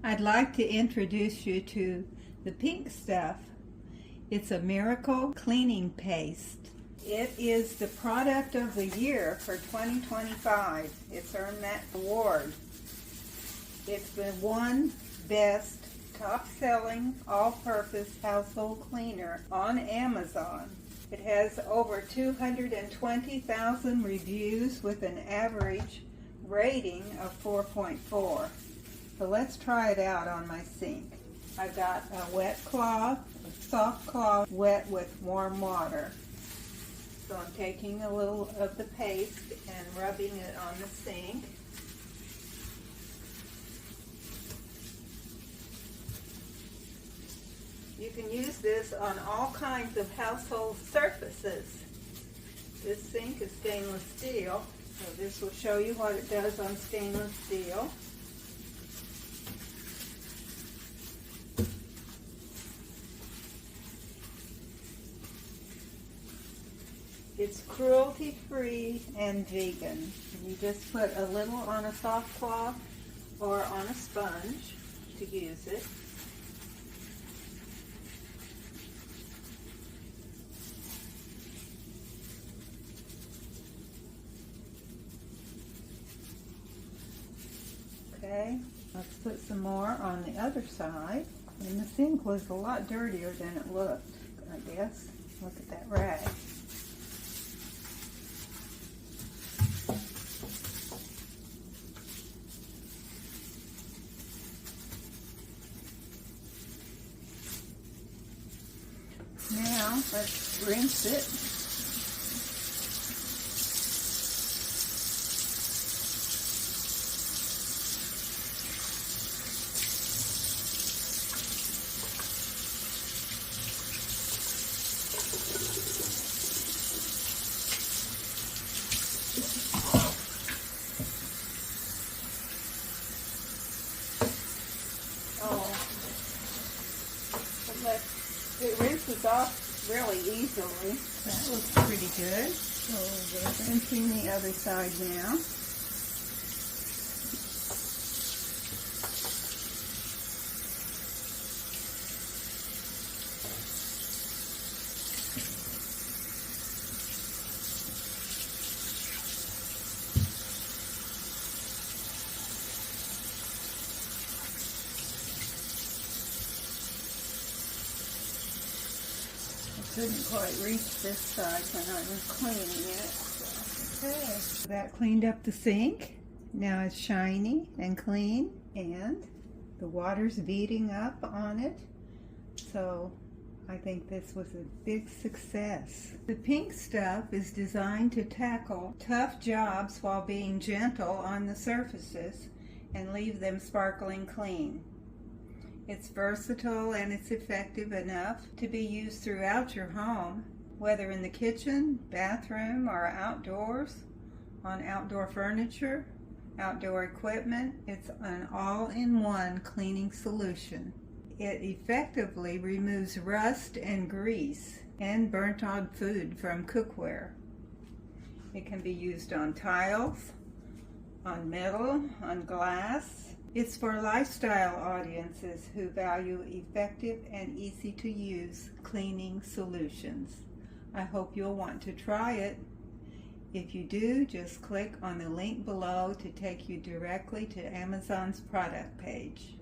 I'd like to introduce you to the pink stuff. It's a miracle cleaning paste. It is the product of the year for 2025. It's earned that award. It's the one best top-selling all-purpose household cleaner on Amazon. It has over 220,000 reviews with an average rating of 4.4. So let's try it out on my sink. I've got a wet cloth, a soft cloth, wet with warm water. So I'm taking a little of the paste and rubbing it on the sink. You can use this on all kinds of household surfaces. This sink is stainless steel, so this will show you what it does on stainless steel. It's cruelty-free and vegan. You just put a little on a soft cloth or on a sponge to use it. Okay, let's put some more on the other side. And the sink was a lot dirtier than it looked, I guess. Look at that rag. Now, let's rinse it. It rinses off really easily. That looks pretty good. So we're rinsing the other side now. Couldn't quite reach this side when I was cleaning it. Okay, that cleaned up the sink. Now it's shiny and clean, and the water's beating up on it. So I think this was a big success. The pink stuff is designed to tackle tough jobs while being gentle on the surfaces and leave them sparkling clean. It's versatile and it's effective enough to be used throughout your home, whether in the kitchen, bathroom, or outdoors, on outdoor furniture, outdoor equipment. It's an all-in-one cleaning solution. It effectively removes rust and grease and burnt-on food from cookware. It can be used on tiles, on metal, on glass. It's for lifestyle audiences who value effective and easy to use cleaning solutions. I hope you'll want to try it. If you do, just click on the link below to take you directly to Amazon's product page.